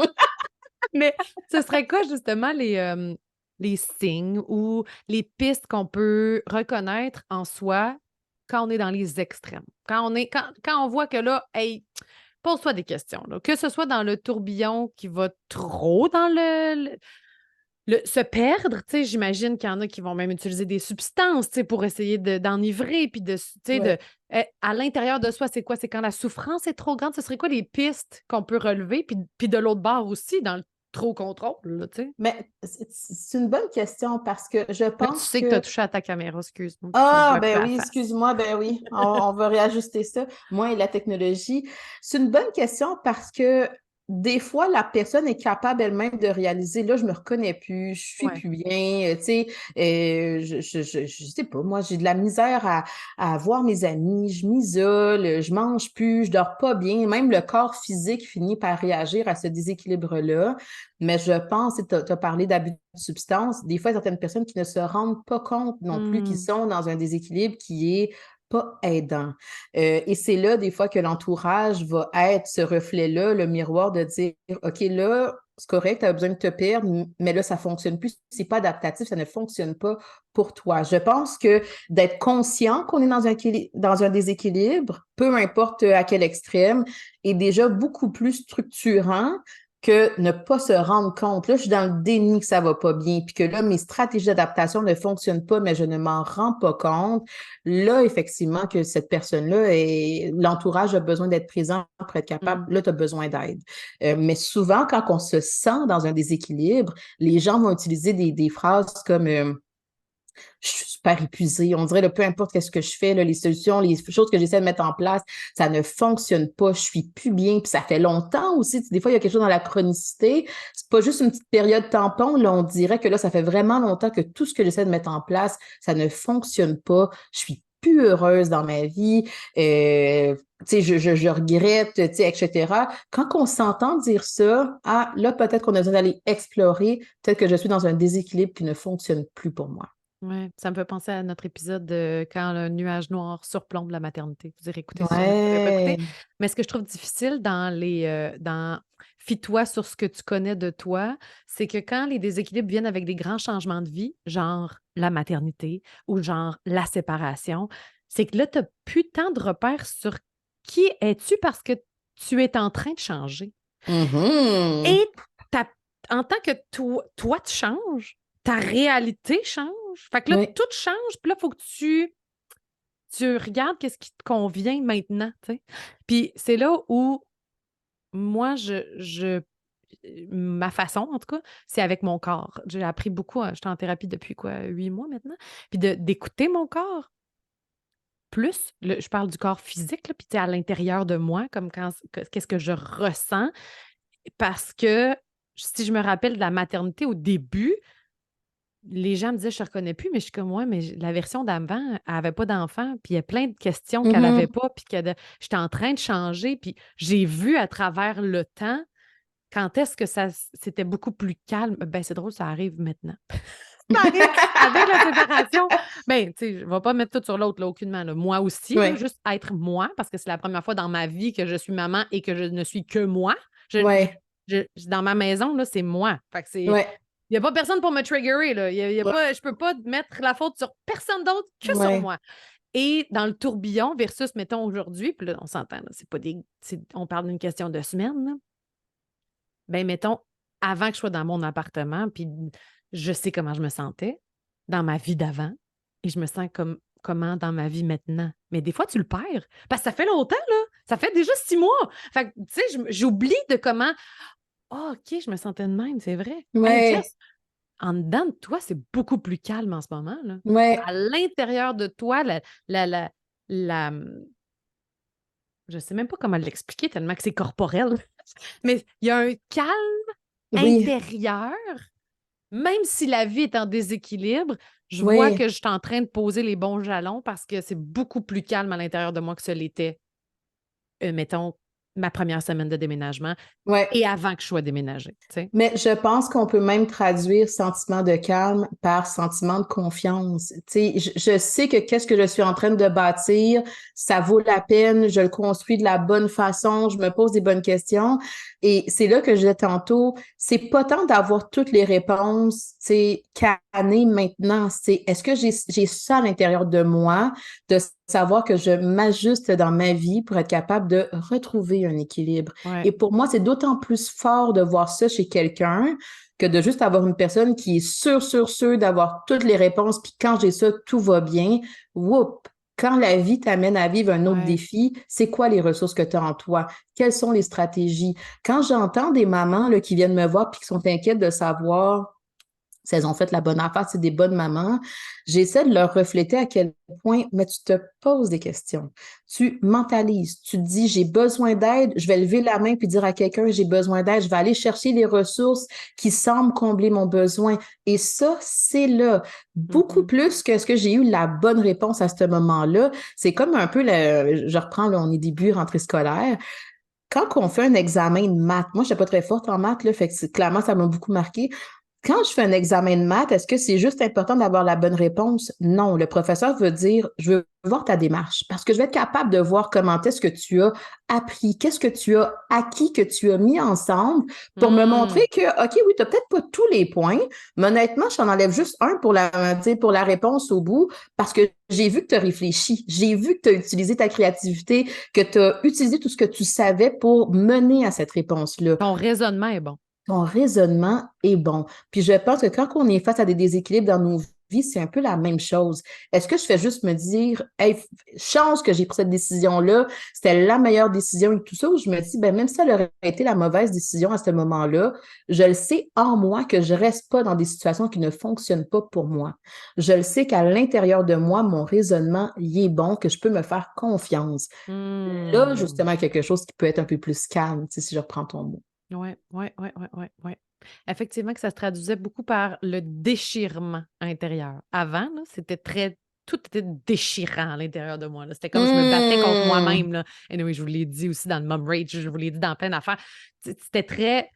Mais ce serait quoi, justement, les signes ou les pistes qu'on peut reconnaître en soi quand on est dans les extrêmes? Quand on voit que là, hey, pose-toi des questions, là. Que ce soit dans le tourbillon qui va trop dans se perdre, tu sais, j'imagine qu'il y en a qui vont même utiliser des substances, tu sais, pour essayer d'enivrer, puis tu sais, Ouais. à l'intérieur de soi, c'est quoi? C'est quand la souffrance est trop grande, ce serait quoi les pistes qu'on peut relever? Puis de l'autre bord aussi, dans le trop contrôle, là, tu sais. Mais c'est une bonne question parce que je Là, tu pense sais que tu as que touché à ta caméra, excuse-moi, puis qu'on te ah, voit plus ben à la oui, face. excuse-moi, ben oui, on va réajuster ça. Moi et la technologie. C'est une bonne question parce que des fois, la personne est capable elle-même de réaliser, là, je me reconnais plus, je suis Ouais. plus bien, tu sais, je sais pas, moi, j'ai de la misère à voir mes amis, je m'isole, je mange plus, je dors pas bien, même le corps physique finit par réagir à ce déséquilibre-là. Mais je pense, tu as parlé d'abus de substances, des fois, il y a certaines personnes qui ne se rendent pas compte non plus qu'ils Hmm. sont dans un déséquilibre qui est pas aidant. Et c'est là, des fois, que l'entourage va être ce reflet-là, le miroir de dire, OK, là, c'est correct, tu as besoin de te perdre, mais là, ça fonctionne plus, c'est pas adaptatif, ça ne fonctionne pas pour toi. Je pense que d'être conscient qu'on est dans un déséquilibre, peu importe à quel extrême, est déjà beaucoup plus structurant que ne pas se rendre compte. Là, je suis dans le déni que ça va pas bien, puis que là, mes stratégies d'adaptation ne fonctionnent pas, mais je ne m'en rends pas compte. Là, effectivement, que cette personne-là et l'entourage a besoin d'être présent pour être capable. Hmm. Là, tu as besoin d'aide. Mais souvent, quand on se sent dans un déséquilibre, les gens vont utiliser des phrases comme je suis super épuisée. On dirait, là, peu importe qu'est-ce que je fais, là, les solutions, les choses que j'essaie de mettre en place, ça ne fonctionne pas. Je suis plus bien. Puis ça fait longtemps aussi. Des fois, il y a quelque chose dans la chronicité. C'est pas juste une petite période tampon. Là, on dirait que là, ça fait vraiment longtemps que tout ce que j'essaie de mettre en place, ça ne fonctionne pas. Je suis plus heureuse dans ma vie, tu sais, je regrette, tu sais, etc. Quand on s'entend dire ça, ah, là, peut-être qu'on a besoin d'aller explorer, peut-être que je suis dans un déséquilibre qui ne fonctionne plus pour moi. Ouais, ça me fait penser à notre épisode de quand le nuage noir surplombe la maternité. Vous irez écouter si jamais vous ne l'avez pas écouté. Ouais. Mais ce que je trouve difficile dans fie-toi sur ce que tu connais de toi, c'est que quand les déséquilibres viennent avec des grands changements de vie, genre la maternité ou genre la séparation, c'est que là, tu n'as plus tant de repères sur qui es-tu parce que tu es en train de changer. Mhm. Et ta- en tant que toi, tu changes, ta réalité change. Fait que là, Oui. tout change, puis là, il faut que tu regardes qu'est-ce qui te convient maintenant, tu sais. Puis c'est là où moi, ma façon, en tout cas, c'est avec mon corps. J'ai appris beaucoup, j'étais en thérapie depuis quoi, 8 mois maintenant, puis d'écouter mon corps plus, je parle du corps physique, là, puis tu sais, à l'intérieur de moi, comme qu'est-ce que je ressens, parce que si je me rappelle de la maternité au début, les gens me disaient: «Je te reconnais plus», mais je suis comme: «Ouais, mais la version d'avant, elle avait pas d'enfant, puis il y a plein de questions qu'elle avait Mhm. pas, puis que j'étais en train de changer». Puis j'ai vu à travers le temps quand est-ce que c'était beaucoup plus calme. Ben, c'est drôle, ça arrive maintenant. Ça arrive avec la séparation. Ben, tu sais, je vais pas mettre tout sur l'autre, là, aucunement, là. Moi aussi, là, Oui. juste être moi, parce que c'est la première fois dans ma vie que je suis maman et que je ne suis que moi. Oui. Dans ma maison, là, c'est moi. Fait que c'est Oui. il n'y a pas personne pour me triggerer, là. Y a pas, je peux pas mettre la faute sur personne d'autre que sur Oui. moi. Et dans le tourbillon versus, mettons, aujourd'hui, puis là, on s'entend, là, c'est pas on parle d'une question de semaine, là. Ben, mettons, avant que je sois dans mon appartement, puis je sais comment je me sentais dans ma vie d'avant et je me sens comment dans ma vie maintenant. Mais des fois, tu le perds. Parce que ça fait longtemps, là. Ça fait déjà 6 mois. Fait que, tu sais, j'oublie de comment. Ah, OK, je me sentais de même, c'est vrai. Hey, Oui. Jess, en dedans de toi, c'est beaucoup plus calme en ce moment, là. Oui. À l'intérieur de toi, la, la, la- je sais même pas comment l'expliquer tellement que c'est corporel. Mais il y a un calme Oui. intérieur, même si la vie est en déséquilibre, je vois Oui. que je suis en train de poser les bons jalons parce que c'est beaucoup plus calme à l'intérieur de moi que ce l'était, mettons, ma première semaine de déménagement Oui. et avant que je sois déménagée, tu sais. Mais je pense qu'on peut même traduire sentiment de calme par sentiment de confiance. Tu sais, je sais que qu'est-ce que je suis en train de bâtir, ça vaut la peine, je le construis de la bonne façon, je me pose des bonnes questions. Et c'est là que je disais tantôt, c'est pas tant d'avoir toutes les réponses, tu sais, cannées maintenant. C'est est-ce que j'ai ça à l'intérieur de moi, de savoir que je m'ajuste dans ma vie pour être capable de retrouver un équilibre. Ouais, Et pour moi, c'est d'autant plus fort de voir ça chez quelqu'un que de juste avoir une personne qui est sûre d'avoir toutes les réponses, puis quand j'ai ça, tout va bien. Whoop! Quand la vie t'amène à vivre un autre ouais. défi, c'est quoi les ressources que tu as en toi? Quelles sont les stratégies? Quand j'entends des mamans là, qui viennent me voir puis qui sont inquiètes de savoir si elles ont fait la bonne affaire, c'est des bonnes mamans. J'essaie de leur refléter à quel point, mais tu te poses des questions. Tu mentalises, tu te dis, j'ai besoin d'aide, je vais lever la main puis dire à quelqu'un, j'ai besoin d'aide, je vais aller chercher les ressources qui semblent combler mon besoin. Et ça, c'est là. Beaucoup Mhm. plus que ce que j'ai eu la bonne réponse à ce moment-là. C'est comme un peu, je reprends, là, on est début rentrée scolaire. Quand on fait un examen de maths, moi, je n'étais pas très forte en maths, là, fait que clairement, ça m'a beaucoup marqué. Quand je fais un examen de maths, est-ce que c'est juste important d'avoir la bonne réponse? Non, le professeur veut dire, je veux voir ta démarche parce que je vais être capable de voir comment est-ce que tu as appris, qu'est-ce que tu as acquis, que tu as mis ensemble pour me montrer Mm. que, OK, oui, tu n'as peut-être pas tous les points, mais honnêtement, je t'en enlève juste un pour la réponse au bout parce que j'ai vu que tu as réfléchi, j'ai vu que tu as utilisé ta créativité, que tu as utilisé tout ce que tu savais pour mener à cette réponse-là. Ton raisonnement est bon. Ton raisonnement est bon. Puis je pense que quand on est face à des déséquilibres dans nos vies, c'est un peu la même chose. Est-ce que je fais juste me dire, hey, chance que j'ai pris cette décision-là, c'était la meilleure décision et tout ça, ou je me dis, ben, même si ça aurait été la mauvaise décision à ce moment-là, je le sais en moi que je reste pas dans des situations qui ne fonctionnent pas pour moi. Je le sais qu'à l'intérieur de moi, mon raisonnement, il est bon, que je peux me faire confiance. Là, Mm. justement, quelque chose qui peut être un peu plus calme, tu sais, si je reprends ton mot. Oui, oui, oui, oui, oui, oui. Effectivement que ça se traduisait beaucoup par le déchirement intérieur. Avant, là, c'était très tout était déchirant à l'intérieur de moi. Là. C'était comme je me battais contre moi-même. Là. Anyway, je vous l'ai dit aussi dans le Mom Rage, je vous l'ai dit dans plein d'affaires. C'était très...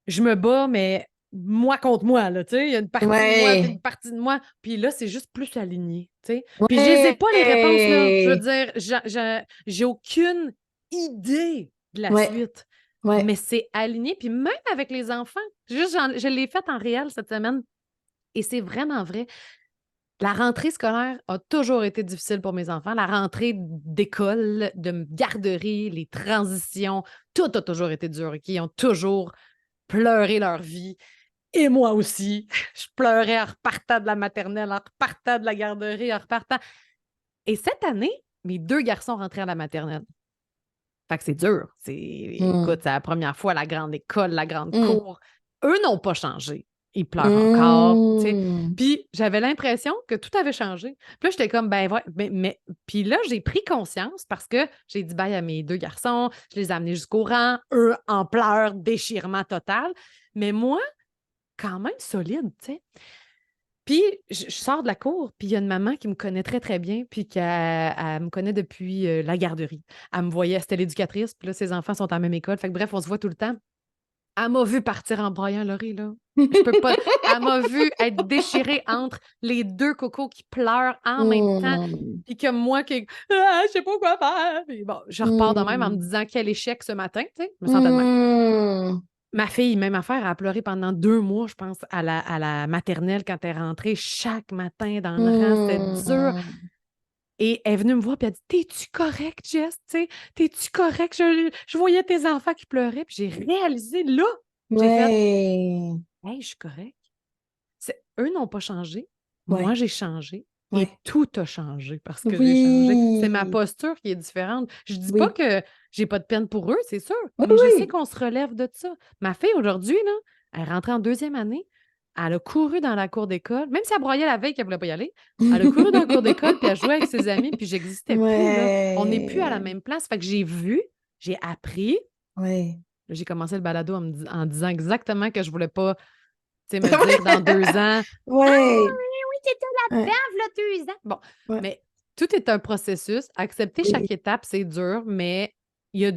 Je me bats, mais moi contre moi, là, tu sais. Il y a une partie de moi, puis une partie de moi. Puis là, c'est juste plus aligné, tu sais. Puis je les ai pas, les réponses, là. Je veux dire, j'ai aucune idée de la suite. Mais c'est aligné. Puis même avec les enfants, je l'ai fait en réel cette semaine. Et c'est vraiment vrai. La rentrée scolaire a toujours été difficile pour mes enfants. La rentrée d'école, de garderie, les transitions, tout a toujours été dur. Ils ont toujours pleuré leur vie. Et moi aussi. Je pleurais en repartant de la maternelle, en repartant de la garderie, en repartant. Et cette année, mes 2 garçons rentraient à la maternelle. Fait que c'est dur. Écoute, c'est la première fois, la grande école, la grande cour. Eux n'ont pas changé. Ils pleurent encore. Puis j'avais l'impression que tout avait changé. Puis là, j'étais comme, ben ouais, mais... Puis là, j'ai pris conscience parce que j'ai dit bye à mes 2 garçons, je les ai amenés jusqu'au rang, eux en pleurs, déchirement total. Mais moi, quand même solide, tu sais. Puis, je sors de la cour, puis il y a une maman qui me connaît très, très bien, puis qui elle me connaît depuis la garderie. Elle me voyait, c'était l'éducatrice, puis là, ses enfants sont à la même école. Fait que bref, on se voit tout le temps. Elle m'a vu partir en broyant, Laurie, là. Je peux pas. Elle m'a vu être déchirée entre les 2 cocos qui pleurent en même temps, puis que moi qui. Ah, je sais pas quoi faire. Puis bon, je repars de même en me disant quel échec ce matin, tu sais. Je me sentais de même. Ma fille, même affaire, elle a pleuré pendant 2 mois, je pense, à la maternelle quand elle est rentrée. Chaque matin dans le rang, c'était dur. Et elle est venue me voir et elle a dit T'es-tu correct, Jess? T'es-tu correct? Je voyais tes enfants qui pleuraient, puis j'ai réalisé là. J'ai fait Hey, je suis correct. Eux n'ont pas changé. Moi, j'ai changé. Et tout a changé parce que j'ai changé. C'est ma posture qui est différente. Je dis pas que j'ai pas de peine pour eux, c'est sûr, mais je sais qu'on se relève de ça. Ma fille, aujourd'hui, là, elle est rentrée en 2e année. Elle a couru dans la cour d'école, même si elle broyait la veille qu'elle voulait pas y aller. Elle a couru dans la cour d'école, puis elle jouait avec ses amis, puis j'existais plus. Là. On n'est plus à la même place. Fait que j'ai vu, j'ai appris. J'ai commencé le balado en disant exactement que je voulais pas me dire dans 2 ans. Oui, t'étais la bave, là, 2 ans. Bon, mais tout est un processus. Accepter chaque étape, c'est dur, mais il y a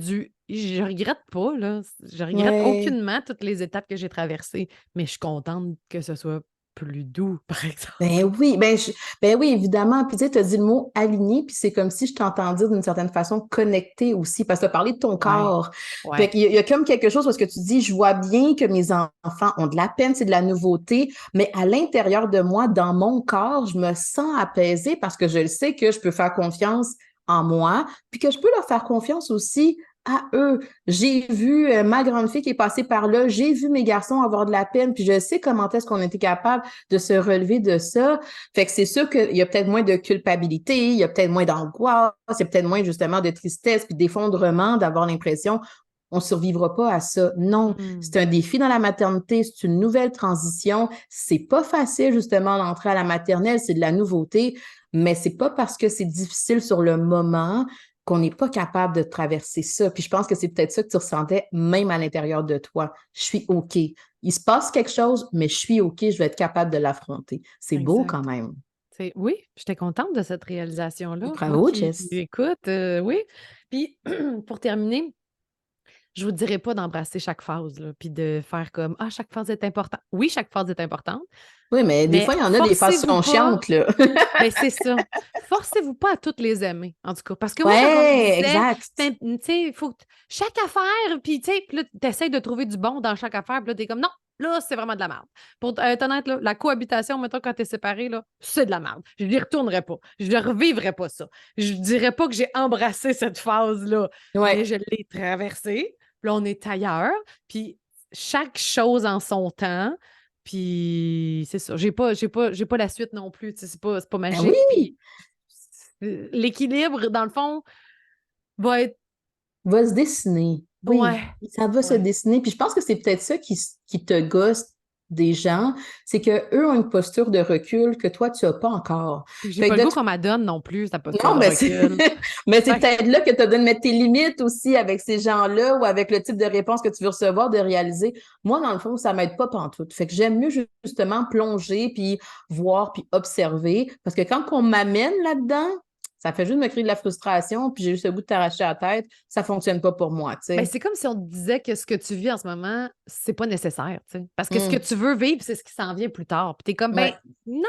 je regrette pas, là. Je regrette aucunement toutes les étapes que j'ai traversées, mais je suis contente que ce soit plus doux, par exemple. Ben oui, évidemment. Puis tu sais, tu as dit le mot aligné, puis c'est comme si je t'entendais d'une certaine façon connecté aussi, parce que tu as parlé de ton corps. Fait qu'il y a comme quelque chose parce que tu dis, je vois bien que mes enfants ont de la peine, c'est de la nouveauté, mais à l'intérieur de moi, dans mon corps, je me sens apaisée parce que je le sais que je peux faire confiance en moi, puis que je peux leur faire confiance aussi à eux. J'ai vu ma grande fille qui est passée par là, j'ai vu mes garçons avoir de la peine, puis je sais comment est-ce qu'on était capable de se relever de ça. Fait que c'est sûr qu'il y a peut-être moins de culpabilité, il y a peut-être moins d'angoisse, il y a peut-être moins justement de tristesse puis d'effondrement, d'avoir l'impression on ne survivra pas à ça. Non, c'est un défi dans la maternité, c'est une nouvelle transition. C'est pas facile justement d'entrer à la maternelle, c'est de la nouveauté, mais c'est pas parce que c'est difficile sur le moment qu'on n'est pas capable de traverser ça. Puis je pense que c'est peut-être ça que tu ressentais même à l'intérieur de toi. Je suis OK. Il se passe quelque chose, mais je suis OK, je vais être capable de l'affronter. C'est beau quand même. Oui, j'étais contente de cette réalisation-là. Bravo, Jess. Écoute, oui. Puis, pour terminer, je vous dirais pas d'embrasser chaque phase, là, puis de faire comme chaque phase est importante. Oui, chaque phase est importante. Oui, mais des fois, il y en a des phases qui sont chiantes, là. Ben, c'est ça. Forcez-vous pas à toutes les aimer, en tout cas. Parce que moi, quand on me disait, tu sais, il faut que chaque affaire, puis tu sais, essaies de trouver du bon dans chaque affaire, puis là, t'es comme, non, là, c'est vraiment de la merde. Pour être honnête, là, la cohabitation, mettons, quand t'es séparé, là, c'est de la merde. Je n'y retournerai pas. Je ne revivrai pas ça. Je dirais pas que j'ai embrassé cette phase-là, mais je l'ai traversée. Puis là, on est ailleurs, puis chaque chose en son temps. Puis c'est ça. J'ai pas la suite non plus. C'est pas magique. Puis l'équilibre, dans le fond, va se dessiner. Oui, ça va se dessiner. Puis je pense que c'est peut-être ça qui te gosse des gens, c'est qu'eux ont une posture de recul que toi, tu n'as pas encore. Puis j'ai Fait pas que le de goût qu'on m'adonne non plus, ta posture Non, de mais recul. mais c'est Fait que- peut-être là que tu as besoin de mettre tes limites aussi avec ces gens-là ou avec le type de réponse que tu veux recevoir, de réaliser. Moi, dans le fond, ça m'aide pas pantoute. Fait que j'aime mieux justement plonger, puis voir, puis observer. Parce que quand on m'amène là-dedans, ça fait juste me créer de la frustration, puis j'ai juste le goût de t'arracher la tête. Ça fonctionne pas pour moi, tu Ben, sais. c'est comme si on te disait que ce que tu vis en ce moment, c'est pas nécessaire, tu sais. Parce que ce que Hum, tu veux vivre, c'est ce qui s'en vient plus tard. Puis t'es comme, ben ouais, non,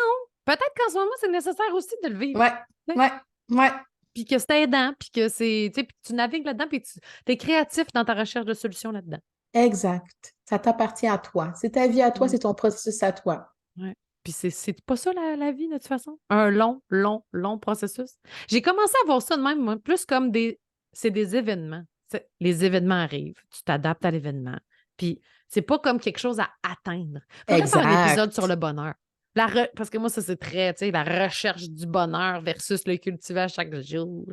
peut-être qu'en ce moment, c'est nécessaire aussi de le vivre. ouais, Tu sais. ouais, ouais. Puis que c'est aidant, puis que c'est, tu sais, puis que tu navigues là-dedans, puis tu es créatif dans ta recherche de solutions là-dedans. Exact. Ça t'appartient à toi. C'est ta vie à toi, Mm. c'est ton processus à toi. Ouais. Puis c'est pas ça la vie, de toute façon. Un long, long, long processus. J'ai commencé à voir ça de même, moi, plus comme c'est des événements. Les événements arrivent, tu t'adaptes à l'événement. Puis c'est pas comme quelque chose à atteindre. Faudrait faire un épisode sur Exact. le bonheur. Parce que moi, ça, c'est très, tu sais, la recherche du bonheur versus le cultiver à chaque jour.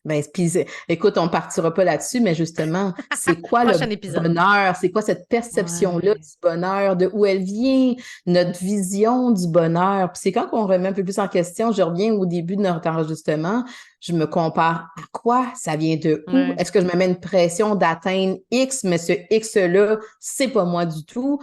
Ben, puis, écoute, on partira pas là-dessus, mais justement, c'est quoi le Prochain épisode. bonheur? C'est quoi cette perception-là Ouais. du bonheur? De où elle vient? Notre vision du bonheur? Puis c'est quand on remet un peu plus en question, je reviens au début de notre enregistrement, je me compare à quoi? Ça vient de où? Ouais. Est-ce que je me mets une pression d'atteindre X, mais ce X-là, c'est pas moi du tout?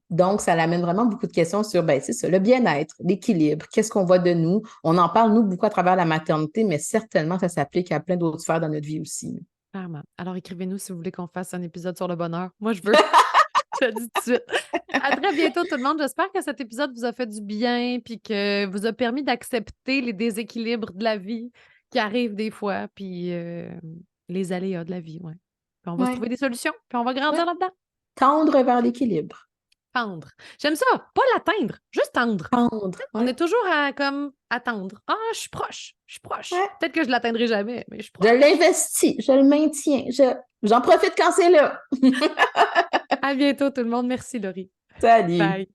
Donc, ça l'amène vraiment beaucoup de questions sur, ben, c'est ça, le bien-être, l'équilibre, qu'est-ce qu'on voit de nous? On en parle, nous, beaucoup à travers la maternité, mais certainement, ça s'applique à plein d'autres sphères dans notre vie aussi. Clairement. Alors, écrivez-nous si vous voulez qu'on fasse un épisode sur le bonheur. Moi, je veux. Je le dis tout de suite. À très bientôt, tout le monde. J'espère que cet épisode vous a fait du bien puis que vous a permis d'accepter les déséquilibres de la vie qui arrivent des fois, puis les aléas de la vie. Ouais. Puis on va se Ouais, trouver des solutions, puis on va ouais. grandir là-dedans. Tendre vers l'équilibre. Tendre. J'aime ça. Pas l'atteindre, juste tendre. Tendre, On ouais. est toujours à comme attendre. Ah, je suis proche. Je suis proche. Ouais. Peut-être que je ne l'atteindrai jamais, mais je suis Je proche. l'investis, je le maintiens, j'en profite quand c'est là. À bientôt, tout le monde. Merci, Laurie. Salut. Bye.